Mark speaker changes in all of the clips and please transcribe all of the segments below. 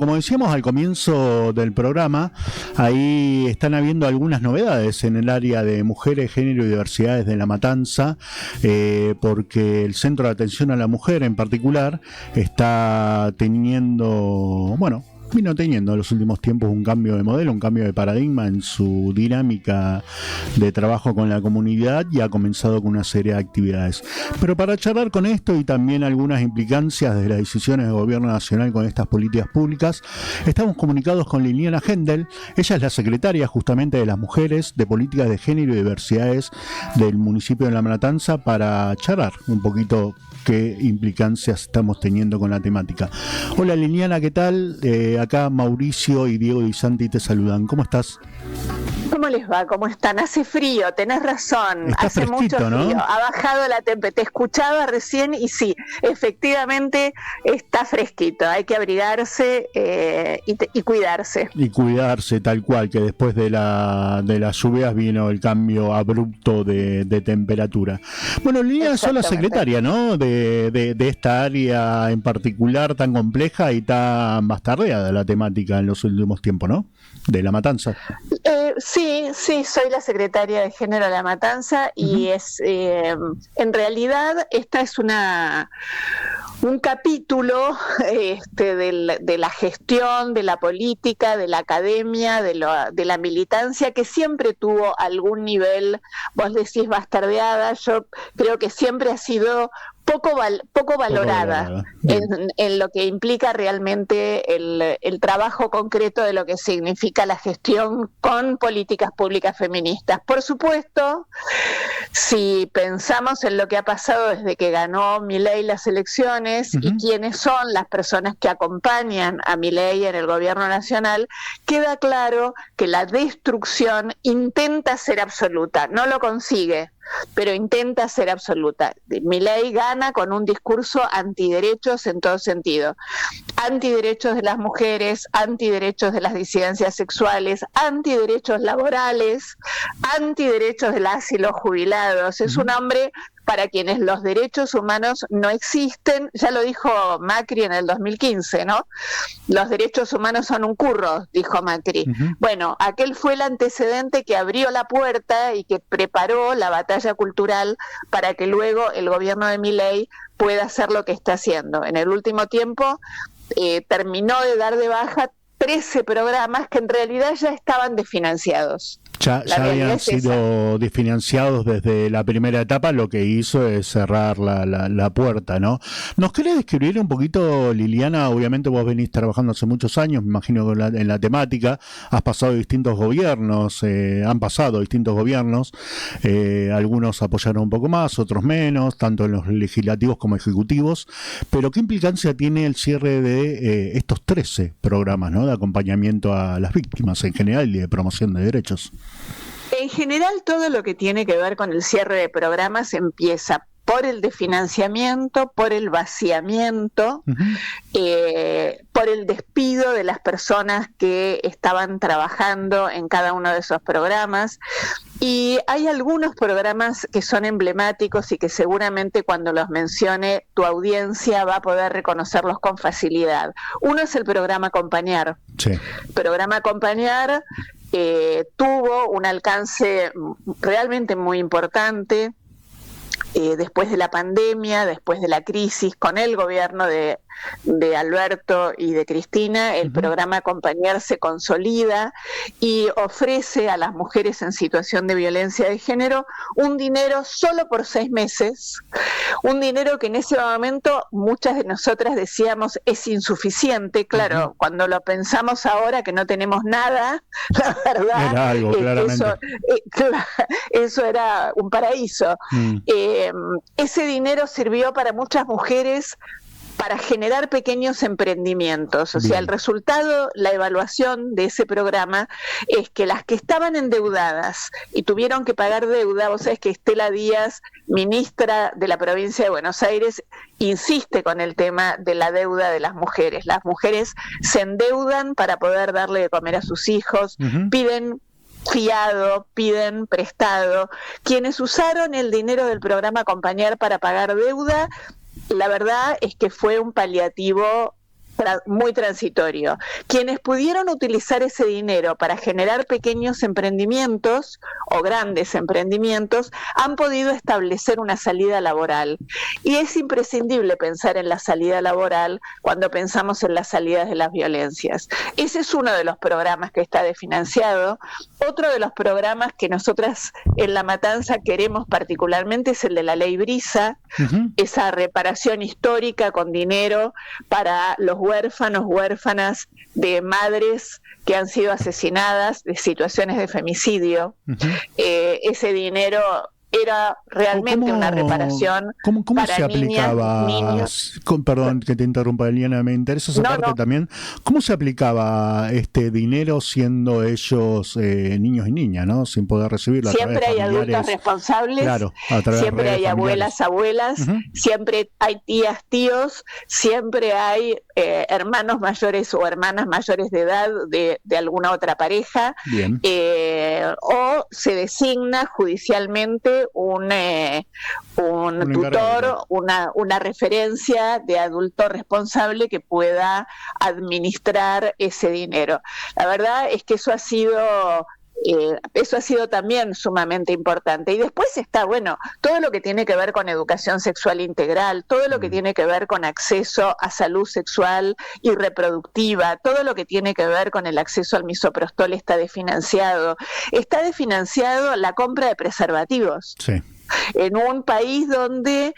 Speaker 1: Como decíamos al comienzo del programa, ahí están habiendo algunas novedades en el área de mujeres, género y diversidades de La Matanza, porque el Centro de Atención a la Mujer en particular está teniendo, vino teniendo en los últimos tiempos un cambio de modelo, un cambio de paradigma en su dinámica de trabajo con la comunidad y ha comenzado con una serie de actividades. Pero para charlar con esto y también algunas implicancias de las decisiones del gobierno nacional con estas políticas públicas, estamos comunicados con Liliana Hendel. Ella es la secretaria justamente de las mujeres, de políticas de género y diversidades del municipio de La Matanza, para charlar un poquito qué implicancias estamos teniendo con la temática. Hola Liliana, ¿qué tal? Acá Mauricio y Diego Di Santi te saludan. ¿Cómo estás?
Speaker 2: ¿Cómo les va? ¿Cómo están? Hace frío, tenés razón.
Speaker 1: Está
Speaker 2: hace mucho frío,
Speaker 1: ¿no?
Speaker 2: Ha bajado la temperatura. Te escuchaba recién y sí, efectivamente está fresquito. Hay que abrigarse y cuidarse.
Speaker 1: Y cuidarse, tal cual, que después de las lluvias vino el cambio abrupto de temperatura. Bueno, Liliana, sos la secretaria, ¿no? De esta área en particular tan compleja y tan bastardeada la temática en los últimos tiempos, ¿no? De La Matanza.
Speaker 2: Sí, soy la secretaria de Género de La Matanza y en realidad esta es un capítulo de la gestión, de la política, de la academia, de la militancia, que siempre tuvo algún nivel, vos decís bastardeada, yo creo que siempre ha sido poco valorada en lo que implica realmente el trabajo concreto de lo que significa la gestión con políticas públicas feministas. Por supuesto, si pensamos en lo que ha pasado desde que ganó Milei las elecciones y quiénes son las personas que acompañan a Milei en el gobierno nacional, queda claro que la destrucción intenta ser absoluta, no lo consigue, pero intenta ser absoluta. Milei gana con un discurso antiderechos en todo sentido. Antiderechos de las mujeres, antiderechos de las disidencias sexuales, antiderechos laborales, antiderechos de las y los jubilados. Es un hombre para quienes los derechos humanos no existen, ya lo dijo Macri en el 2015, ¿no? Los derechos humanos son un curro, dijo Macri. Bueno, aquel fue el antecedente que abrió la puerta y que preparó la batalla cultural para que luego el gobierno de Milei pueda hacer lo que está haciendo. En el último tiempo terminó de dar de baja 13 programas que en realidad ya estaban desfinanciados.
Speaker 1: Ya habían sido desfinanciados desde la primera etapa, lo que hizo es cerrar la puerta, ¿no? ¿Nos querés describir un poquito, Liliana? Obviamente vos venís trabajando hace muchos años, me imagino que en la temática, has pasado distintos gobiernos, han pasado distintos gobiernos, algunos apoyaron un poco más, otros menos, tanto en los legislativos como ejecutivos, pero ¿qué implicancia tiene el cierre de estos 13 programas, ¿no? De acompañamiento a las víctimas en general y de promoción de derechos?
Speaker 2: En general, todo lo que tiene que ver con el cierre de programas empieza por el desfinanciamiento, por el vaciamiento, por el despido de las personas que estaban trabajando en cada uno de esos programas. Y hay algunos programas que son emblemáticos y que seguramente cuando los mencione tu audiencia va a poder reconocerlos con facilidad. Uno es el programa Acompañar.
Speaker 1: Sí.
Speaker 2: El programa Acompañar tuvo un alcance realmente muy importante. Después de la pandemia, después de la crisis, con el gobierno de Alberto y de Cristina, el programa Acompañar se consolida y ofrece a las mujeres en situación de violencia de género un dinero solo por 6 meses, un dinero que en ese momento muchas de nosotras decíamos es insuficiente. Claro, cuando lo pensamos ahora que no tenemos nada, la verdad
Speaker 1: era algo, claramente.
Speaker 2: Eso era un paraíso. Ese dinero sirvió para muchas mujeres para generar pequeños emprendimientos. O sea, el resultado, la evaluación de ese programa es que las que estaban endeudadas y tuvieron que pagar deuda, vos sabés que Estela Díaz, ministra de la provincia de Buenos Aires, insiste con el tema de la deuda de las mujeres. Las mujeres se endeudan para poder darle de comer a sus hijos, piden fiado, piden prestado. Quienes usaron el dinero del programa Acompañar para pagar deuda, la verdad es que fue un paliativo muy transitorio. Quienes pudieron utilizar ese dinero para generar pequeños emprendimientos o grandes emprendimientos han podido establecer una salida laboral. Y es imprescindible pensar en la salida laboral cuando pensamos en las salidas de las violencias. Ese es uno de los programas que está desfinanciado. Otro de los programas que nosotras en La Matanza queremos particularmente es el de la Ley Brisa, esa reparación histórica con dinero para los huérfanos, huérfanas de madres que han sido asesinadas, de situaciones de femicidio. Ese dinero era realmente una reparación
Speaker 1: ¿Cómo
Speaker 2: para
Speaker 1: se
Speaker 2: niñas,
Speaker 1: aplicaba,
Speaker 2: niños?
Speaker 1: Perdón que te interrumpa, Eliana, me interesa esa parte también. ¿Cómo se aplicaba este dinero siendo ellos niños y niñas, ¿no? Sin poder recibirlo?
Speaker 2: Siempre hay adultos responsables,
Speaker 1: claro, siempre
Speaker 2: hay abuelas, abuelas, siempre hay tías, tíos, siempre hay hermanos mayores o hermanas mayores de edad de alguna otra pareja, o se designa judicialmente un tutor, una referencia de adulto responsable que pueda administrar ese dinero. La verdad es que eso ha sido también sumamente importante. Y después está, todo lo que tiene que ver con educación sexual integral, todo lo que tiene que ver con acceso a salud sexual y reproductiva, todo lo que tiene que ver con el acceso al misoprostol está desfinanciado. Está desfinanciado la compra de preservativos. Sí. En un país donde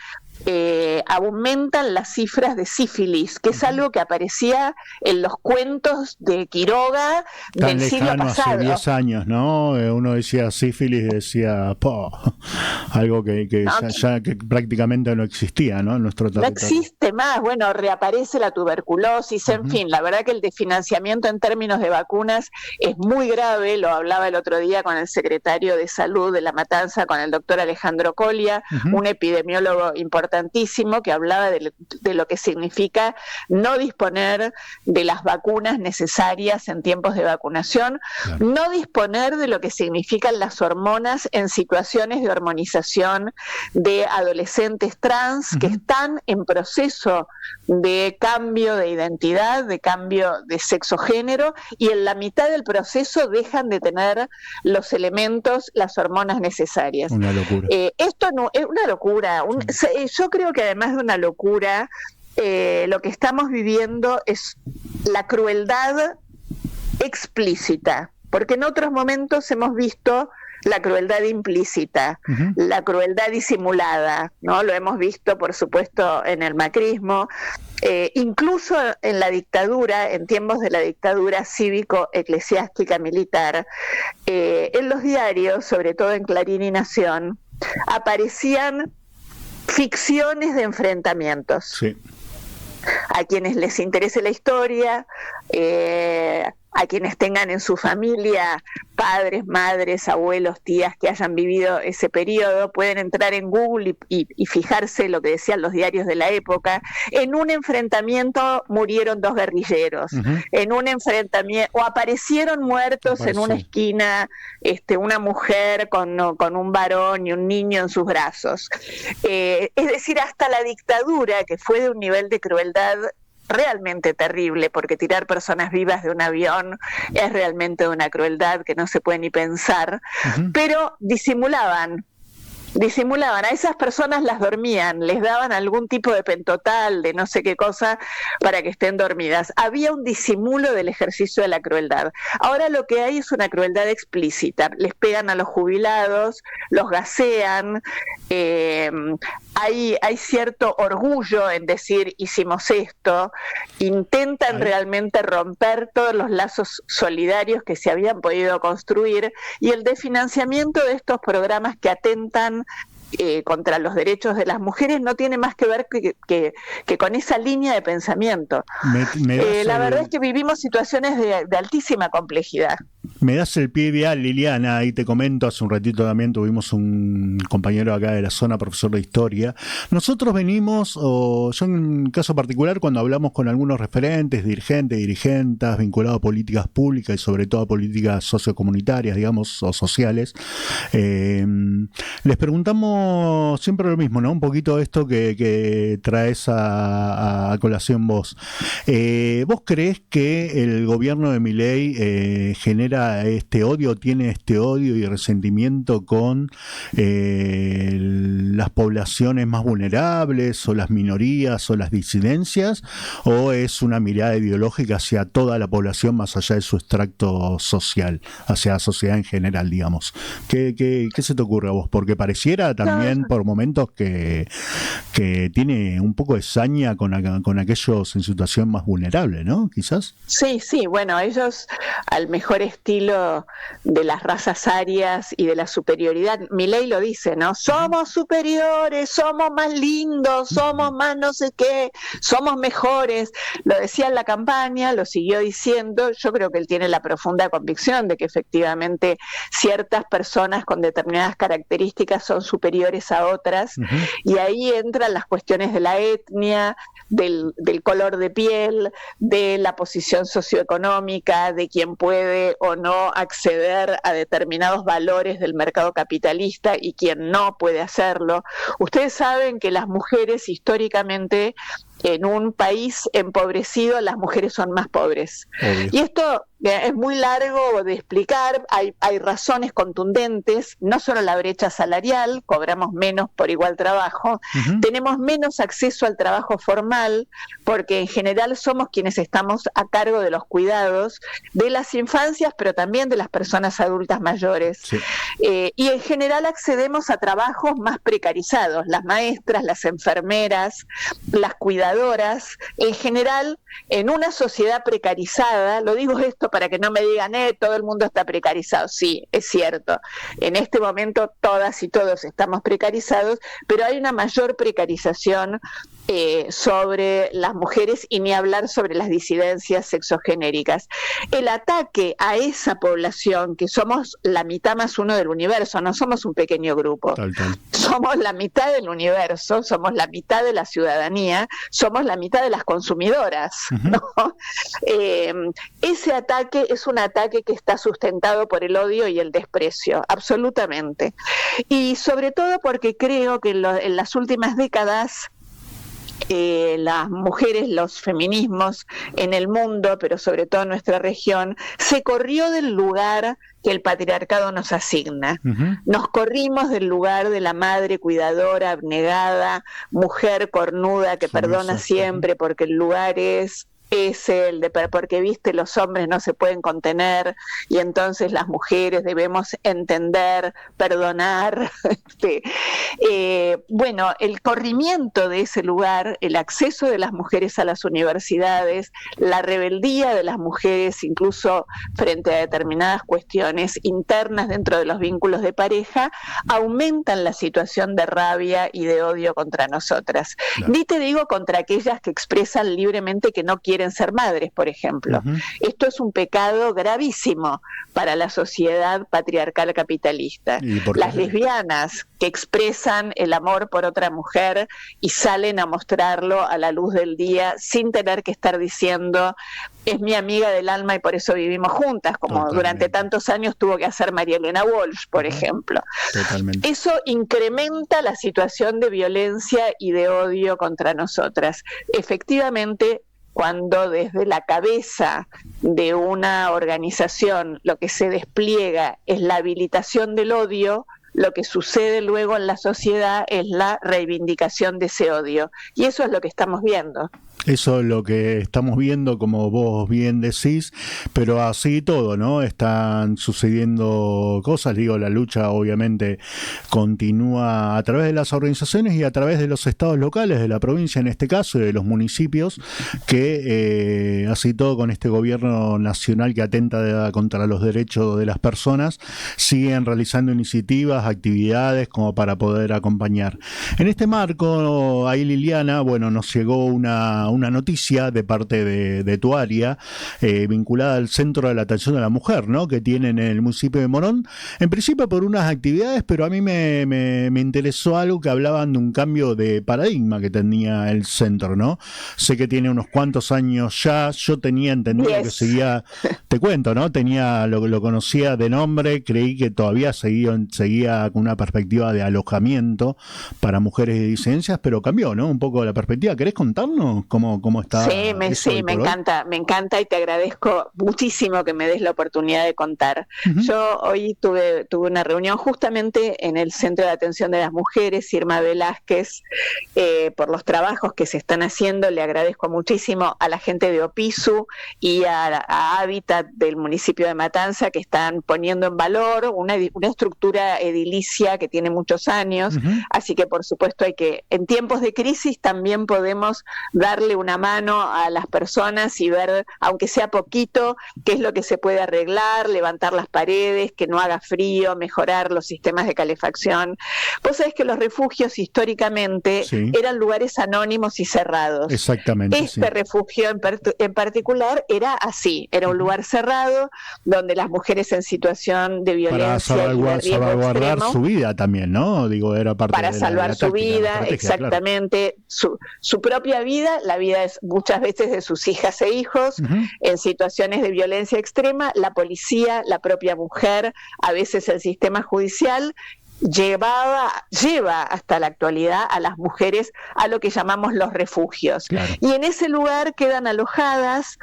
Speaker 2: aumentan las cifras de sífilis, que es algo que aparecía en los cuentos de Quiroga del siglo pasado.
Speaker 1: Hace 10 años, ¿no? Uno decía sífilis, decía algo que prácticamente no existía, ¿no? En nuestro territorio.
Speaker 2: No existe más, reaparece la tuberculosis, en fin, la verdad que el desfinanciamiento en términos de vacunas es muy grave, lo hablaba el otro día con el secretario de Salud de La Matanza, con el doctor Alejandro Colia, un epidemiólogo importantísimo que hablaba de lo que significa no disponer de las vacunas necesarias en tiempos de vacunación, no disponer de lo que significan las hormonas en situaciones de hormonización de adolescentes trans que están en proceso de cambio de identidad, de cambio de sexo-género, y en la mitad del proceso dejan de tener los elementos, las hormonas necesarias.
Speaker 1: Una locura.
Speaker 2: Esto no es una locura. Yo creo que además de una locura, lo que estamos viviendo es la crueldad explícita, porque en otros momentos hemos visto la crueldad implícita, la crueldad disimulada, ¿no? Lo hemos visto, por supuesto, en el macrismo, incluso en la dictadura, en tiempos de la dictadura cívico-eclesiástica militar, en los diarios, sobre todo en Clarín y Nación, aparecían ficciones de enfrentamientos. Sí. A quienes les interese la historia, a quienes tengan en su familia padres, madres, abuelos, tías que hayan vivido ese periodo, pueden entrar en Google y fijarse lo que decían los diarios de la época. En un enfrentamiento murieron 2 guerrilleros, en un enfrentamiento, o aparecieron muertos en una esquina, una mujer con un varón y un niño en sus brazos. Es decir, hasta la dictadura, que fue de un nivel de crueldad realmente terrible, porque tirar personas vivas de un avión es realmente una crueldad que no se puede ni pensar, pero disimulaban, a esas personas las dormían, les daban algún tipo de pentotal, de no sé qué cosa, para que estén dormidas. Había un disimulo del ejercicio de la crueldad. Ahora lo que hay es una crueldad explícita, les pegan a los jubilados, los gasean, hay cierto orgullo en decir hicimos esto, intentan realmente romper todos los lazos solidarios que se habían podido construir, y el desfinanciamiento de estos programas que atentan contra los derechos de las mujeres no tiene más que ver que con esa línea de pensamiento. La verdad es que vivimos situaciones de altísima complejidad.
Speaker 1: Me das el pie ideal, Liliana, y te comento, hace un ratito también tuvimos un compañero acá de la zona, profesor de historia. Nosotros venimos, yo en un caso particular, cuando hablamos con algunos referentes, dirigentas, vinculados a políticas públicas y sobre todo a políticas sociocomunitarias, digamos, o sociales, les preguntamos tenemos siempre lo mismo, ¿no? Un poquito esto que traes a colación vos. ¿Vos creés que el gobierno de Milei genera este odio, tiene este odio y resentimiento con las poblaciones más vulnerables o las minorías o las disidencias, o es una mirada ideológica hacia toda la población más allá de su extracto social, hacia la sociedad en general, digamos? ¿Qué se te ocurre a vos? Porque pareciera también por momentos que tiene un poco de saña con aquellos en situación más vulnerable, ¿no? Quizás.
Speaker 2: Sí, bueno, ellos al mejor estilo de las razas arias y de la superioridad, Milei lo dice, ¿no? Somos superiores, somos más lindos, somos más no sé qué, somos mejores. Lo decía en la campaña, lo siguió diciendo. Yo creo que él tiene la profunda convicción de que efectivamente ciertas personas con determinadas características son superiores a otras, y ahí entran las cuestiones de la etnia, del color de piel, de la posición socioeconómica, de quien puede o no acceder a determinados valores del mercado capitalista y quien no puede hacerlo. Ustedes saben que las mujeres históricamente en un país empobrecido las mujeres son más pobres. Obvio. Y esto es muy largo de explicar, hay razones contundentes, no solo la brecha salarial, cobramos menos por igual trabajo, tenemos menos acceso al trabajo formal, porque en general somos quienes estamos a cargo de los cuidados de las infancias, pero también de las personas adultas mayores. Sí. Y en general accedemos a trabajos más precarizados, las maestras, las enfermeras, las cuidadoras, en general en una sociedad precarizada. Lo digo esto para que no me digan, todo el mundo está precarizado. Sí, es cierto, en este momento todas y todos estamos precarizados, pero hay una mayor precarización sobre las mujeres, y ni hablar sobre las disidencias sexogenéricas. El ataque a esa población, que somos la mitad más uno del universo, no somos un pequeño grupo, somos la mitad del universo, somos la mitad de la ciudadanía, somos la mitad de las consumidoras, ¿no? Ese ataque es un ataque que está sustentado por el odio y el desprecio, absolutamente. Y sobre todo porque creo que en las últimas décadas las mujeres, los feminismos en el mundo, pero sobre todo en nuestra región, se corrió del lugar que el patriarcado nos asigna. Nos corrimos del lugar de la madre cuidadora, abnegada, mujer cornuda que perdona siempre, porque el lugar es el de, porque viste, los hombres no se pueden contener y entonces las mujeres debemos entender, perdonar. Bueno, el corrimiento de ese lugar, el acceso de las mujeres a las universidades, la rebeldía de las mujeres incluso frente a determinadas cuestiones internas dentro de los vínculos de pareja, aumentan la situación de rabia y de odio contra nosotras. Claro. Ni te digo contra aquellas que expresan libremente que no quieren ser madres, por ejemplo. Esto es un pecado gravísimo para la sociedad patriarcal capitalista. Las lesbianas que expresan el amor por otra mujer y salen a mostrarlo a la luz del día sin tener que estar diciendo es mi amiga del alma y por eso vivimos juntas, como durante tantos años tuvo que hacer María Elena Walsh, por ejemplo. Eso incrementa la situación de violencia y de odio contra nosotras. Efectivamente, cuando desde la cabeza de una organización lo que se despliega es la habilitación del odio, lo que sucede luego en la sociedad es la reivindicación de ese odio. Y eso es lo que estamos viendo.
Speaker 1: Eso es lo que estamos viendo, como vos bien decís, pero así todo, ¿no? Están sucediendo cosas, digo, la lucha obviamente continúa a través de las organizaciones y a través de los estados locales, de la provincia en este caso, y de los municipios, que así todo con este gobierno nacional que atenta contra los derechos de las personas, siguen realizando iniciativas, actividades como para poder acompañar. En este marco, ahí Liliana, bueno, nos llegó una una noticia de parte de tu área vinculada al Centro de la Atención a la Mujer, ¿no? Que tienen en el municipio de Morón, en principio por unas actividades, pero a mí me interesó algo que hablaban de un cambio de paradigma que tenía el centro, ¿no? Sé que tiene unos cuantos años ya, yo tenía entendido que seguía, te cuento, ¿no? Lo conocía de nombre, creí que todavía seguía con una perspectiva de alojamiento para mujeres de disidencias, pero cambió, ¿no? Un poco la perspectiva. ¿Querés contarnos cómo está?
Speaker 2: Sí, me encanta y te agradezco muchísimo que me des la oportunidad de contar. Yo hoy tuve una reunión justamente en el Centro de Atención de las Mujeres, Irma Velázquez, por los trabajos que se están haciendo. Le agradezco muchísimo a la gente de Opisu y a Hábitat del municipio de Matanza, que están poniendo en valor una estructura edilicia que tiene muchos años, así que por supuesto en tiempos de crisis también podemos darle una mano a las personas y ver, aunque sea poquito, qué es lo que se puede arreglar, levantar las paredes, que no haga frío, mejorar los sistemas de calefacción. Vos sabés que los refugios históricamente eran lugares anónimos y cerrados.
Speaker 1: Exactamente.
Speaker 2: Este refugio en particular era así, era un lugar cerrado donde las mujeres en situación de violencia
Speaker 1: para
Speaker 2: y de riesgo
Speaker 1: salvaguardar
Speaker 2: extremo,
Speaker 1: su vida también, ¿no? Digo, era parte
Speaker 2: para
Speaker 1: de
Speaker 2: salvar
Speaker 1: la
Speaker 2: su
Speaker 1: táctica,
Speaker 2: vida, exactamente, claro. Su propia vida, la vida es muchas veces de sus hijas e hijos, en situaciones de violencia extrema, la policía, la propia mujer, a veces el sistema judicial, lleva hasta la actualidad a las mujeres a lo que llamamos los refugios. Claro. Y en ese lugar quedan alojadas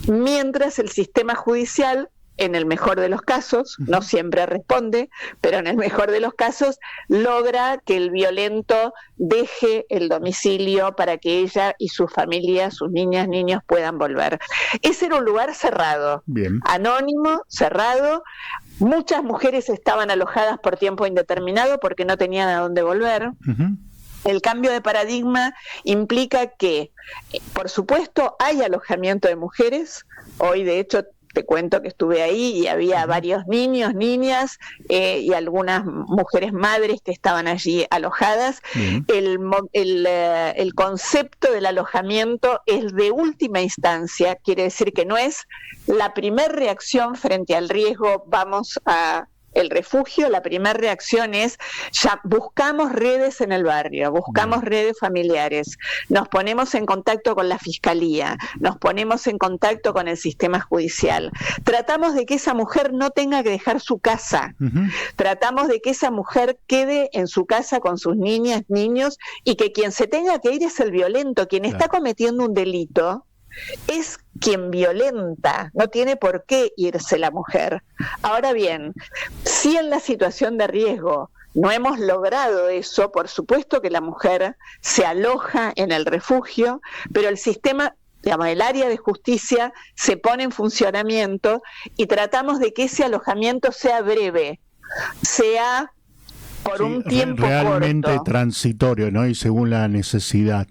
Speaker 2: mientras el sistema judicial, en el mejor de los casos, no siempre responde, pero en el mejor de los casos logra que el violento deje el domicilio para que ella y su familia, sus niñas, niños puedan volver. Ese era un lugar cerrado, anónimo, cerrado. Muchas mujeres estaban alojadas por tiempo indeterminado porque no tenían a dónde volver. El cambio de paradigma implica que, por supuesto, hay alojamiento de mujeres. Hoy, de hecho, te cuento que estuve ahí y había varios niños, niñas y algunas mujeres madres que estaban allí alojadas. El concepto del alojamiento es de última instancia, quiere decir que no es la primera reacción frente al riesgo, vamos a el refugio. La primera reacción es, ya buscamos redes en el barrio, buscamos redes familiares, nos ponemos en contacto con la fiscalía, nos ponemos en contacto con el sistema judicial, tratamos de que esa mujer no tenga que dejar su casa, tratamos de que esa mujer quede en su casa con sus niñas, niños, y que quien se tenga que ir es el violento, quien está cometiendo un delito es quien violenta, no tiene por qué irse la mujer. Ahora bien, si en la situación de riesgo no hemos logrado eso, por supuesto que la mujer se aloja en el refugio, pero el sistema, digamos, el área de justicia se pone en funcionamiento y tratamos de que ese alojamiento sea breve, sea por un tiempo
Speaker 1: realmente
Speaker 2: corto,
Speaker 1: transitorio, ¿no? Y según la necesidad.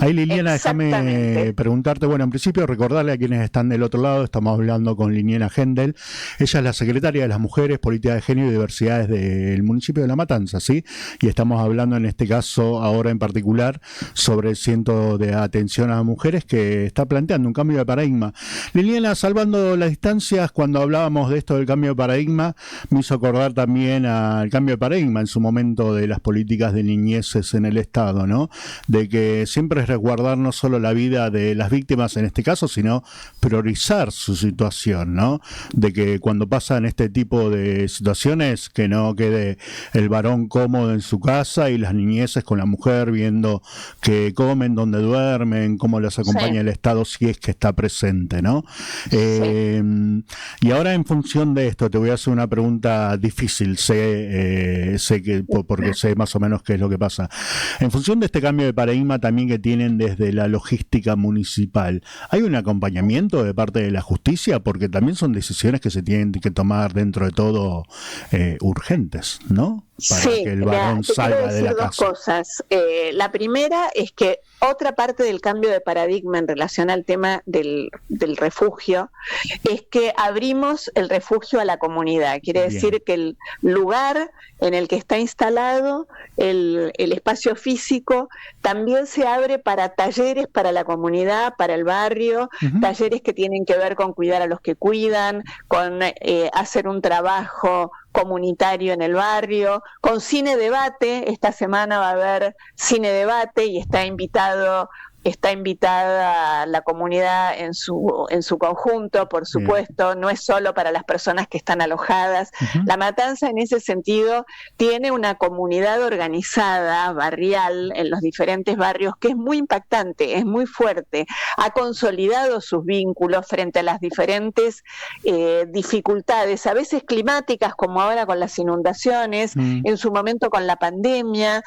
Speaker 1: Ahí, Liliana, déjame preguntarte, bueno, en principio recordarle a quienes están del otro lado, estamos hablando con Liliana Hendel, ella es la secretaria de las Mujeres, Política de Género y Diversidades del municipio de La Matanza, ¿sí? Y estamos hablando en este caso, ahora en particular, sobre el Centro de Atención a las Mujeres que está planteando un cambio de paradigma. Liliana, salvando las distancias, cuando hablábamos de esto del cambio de paradigma, me hizo acordar también al cambio de paradigma en su momento de las políticas de niñeces en el Estado, ¿no? De que siempre es resguardar no solo la vida de las víctimas en este caso, sino priorizar su situación, ¿no? De que cuando pasan este tipo de situaciones, que no quede el varón cómodo en su casa y las niñeces con la mujer viendo que comen, dónde duermen, cómo las acompaña el Estado si es que está presente, ¿no? Y ahora en función de esto te voy a hacer una pregunta difícil, sé porque sé más o menos qué es lo que pasa. En función de este cambio de paradigma también que tienen desde la logística municipal, ¿hay un acompañamiento de parte de la justicia? Porque también son decisiones que se tienen que tomar dentro de todo urgentes, ¿no? Para que el varón salga de la casa.
Speaker 2: Dos cosas. La primera es que otra parte del cambio de paradigma en relación al tema del refugio es que habría abrimos el refugio a la comunidad. Quiere decir que el lugar en el que está instalado el espacio físico también se abre para talleres para la comunidad, para el barrio, talleres que tienen que ver con cuidar a los que cuidan, con hacer un trabajo comunitario en el barrio, con cine debate. Esta semana va a haber cine debate y está invitada la comunidad en su conjunto, por supuesto. No es solo para las personas que están alojadas. La Matanza, en ese sentido, tiene una comunidad organizada, barrial, en los diferentes barrios, que es muy impactante, es muy fuerte. Ha consolidado sus vínculos frente a las diferentes dificultades, a veces climáticas, como ahora con las inundaciones, en su momento con la pandemia.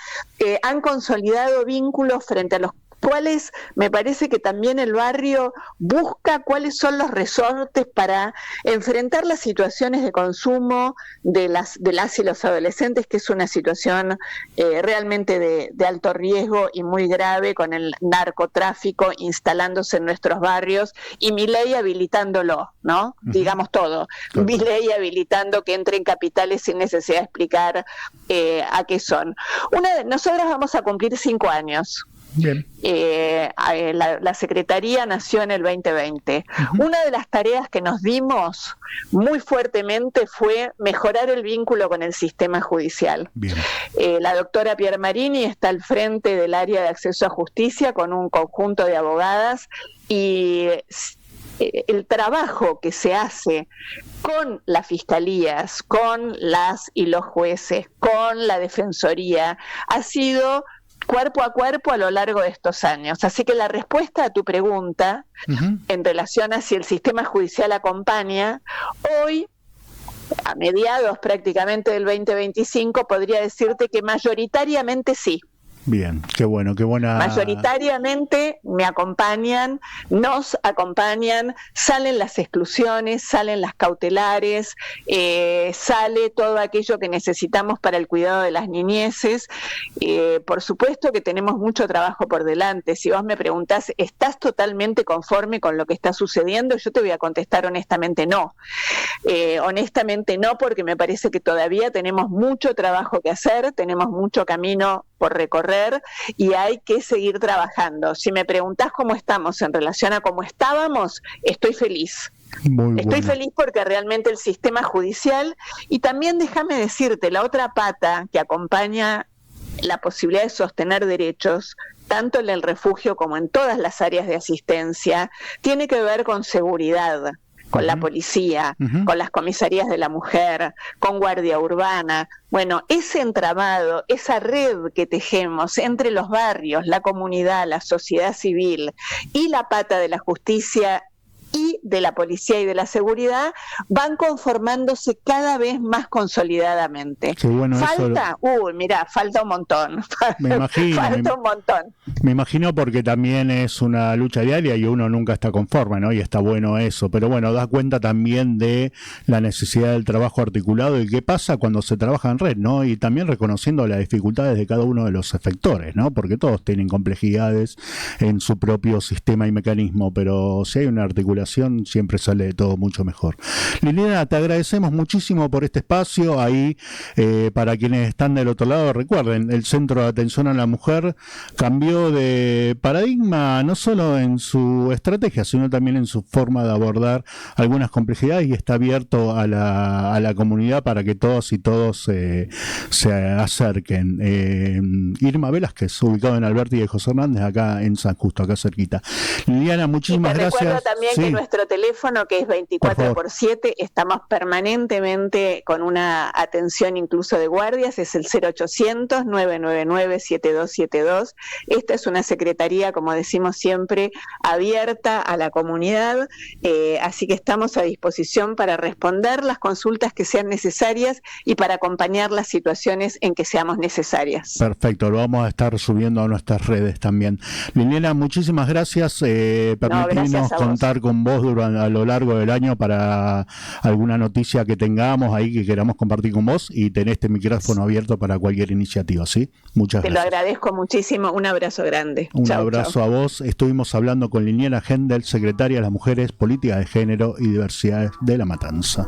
Speaker 2: Han consolidado vínculos frente a los cuales me parece que también el barrio busca cuáles son los resortes para enfrentar las situaciones de consumo de las y los adolescentes, que es una situación realmente de alto riesgo y muy grave, con el narcotráfico instalándose en nuestros barrios y Milei habilitándolo, ¿no? Digamos todo. Milei habilitando que entre en capitales sin necesidad de explicar a qué son. Nosotros vamos a cumplir 5 años. Bien. La Secretaría nació en el 2020. Una de las tareas que nos dimos muy fuertemente fue mejorar el vínculo con el sistema judicial. La doctora Piermarini está al frente del área de acceso a justicia con un conjunto de abogadas, y el trabajo que se hace con las fiscalías, con las y los jueces, con la defensoría, ha sido cuerpo a cuerpo a lo largo de estos años. Así que la respuesta a tu pregunta en relación a si el sistema judicial acompaña, hoy, a mediados prácticamente del 2025, podría decirte que mayoritariamente sí.
Speaker 1: Bien, qué bueno, qué buena.
Speaker 2: Mayoritariamente nos acompañan, salen las exclusiones, salen las cautelares, sale todo aquello que necesitamos para el cuidado de las niñeces. Por supuesto que tenemos mucho trabajo por delante. Si vos me preguntás, ¿estás totalmente conforme con lo que está sucediendo? Yo te voy a contestar honestamente no. Honestamente no, porque me parece que todavía tenemos mucho trabajo que hacer, tenemos mucho camino por recorrer y hay que seguir trabajando. Si me preguntás cómo estamos en relación a cómo estábamos, estoy feliz. Estoy feliz porque realmente el sistema judicial, y también déjame decirte, la otra pata que acompaña la posibilidad de sostener derechos, tanto en el refugio como en todas las áreas de asistencia, tiene que ver con seguridad, con la policía, con las comisarías de la mujer, con guardia urbana. Bueno, ese entramado, esa red que tejemos entre los barrios, la comunidad, la sociedad civil y la pata de la justicia y de la policía y de la seguridad, van conformándose cada vez más consolidadamente.
Speaker 1: Bueno,
Speaker 2: falta, falta un montón.
Speaker 1: Me imagino,
Speaker 2: falta un montón.
Speaker 1: Me imagino, porque también es una lucha diaria y uno nunca está conforme, ¿no? Y está bueno eso, pero bueno, da cuenta también de la necesidad del trabajo articulado y qué pasa cuando se trabaja en red, ¿no? Y también reconociendo las dificultades de cada uno de los efectores, ¿no? Porque todos tienen complejidades en su propio sistema y mecanismo, pero si hay una articulación siempre sale todo mucho mejor. Liliana, te agradecemos muchísimo por este espacio. Ahí, para quienes están del otro lado, recuerden, el Centro de Atención a la Mujer cambió de paradigma, no solo en su estrategia, sino también en su forma de abordar algunas complejidades, y está abierto a la comunidad para que todos y todos se acerquen. Irma Velázquez, ubicado en Alberti de José Hernández, acá en San Justo, acá cerquita. Liliana, muchísimas gracias.
Speaker 2: Recuerdo también que nuestro teléfono, que es 24/7, estamos permanentemente con una atención incluso de guardias, es el 0800-999-7272. Esta es una secretaría, como decimos siempre, abierta a la comunidad, así que estamos a disposición para responder las consultas que sean necesarias y para acompañar las situaciones en que seamos necesarias.
Speaker 1: Perfecto, lo vamos a estar subiendo a nuestras redes también. Liliana, muchísimas gracias. Permitirnos contar con con vos a lo largo del año para alguna noticia que tengamos ahí que queramos compartir con vos, y tenés este micrófono abierto para cualquier iniciativa, ¿sí? Muchas gracias.
Speaker 2: Te lo agradezco muchísimo, un abrazo grande.
Speaker 1: Un abrazo a vos. Estuvimos hablando con Liliana Hendel, secretaria de las Mujeres, Políticas de Género y Diversidades de La Matanza.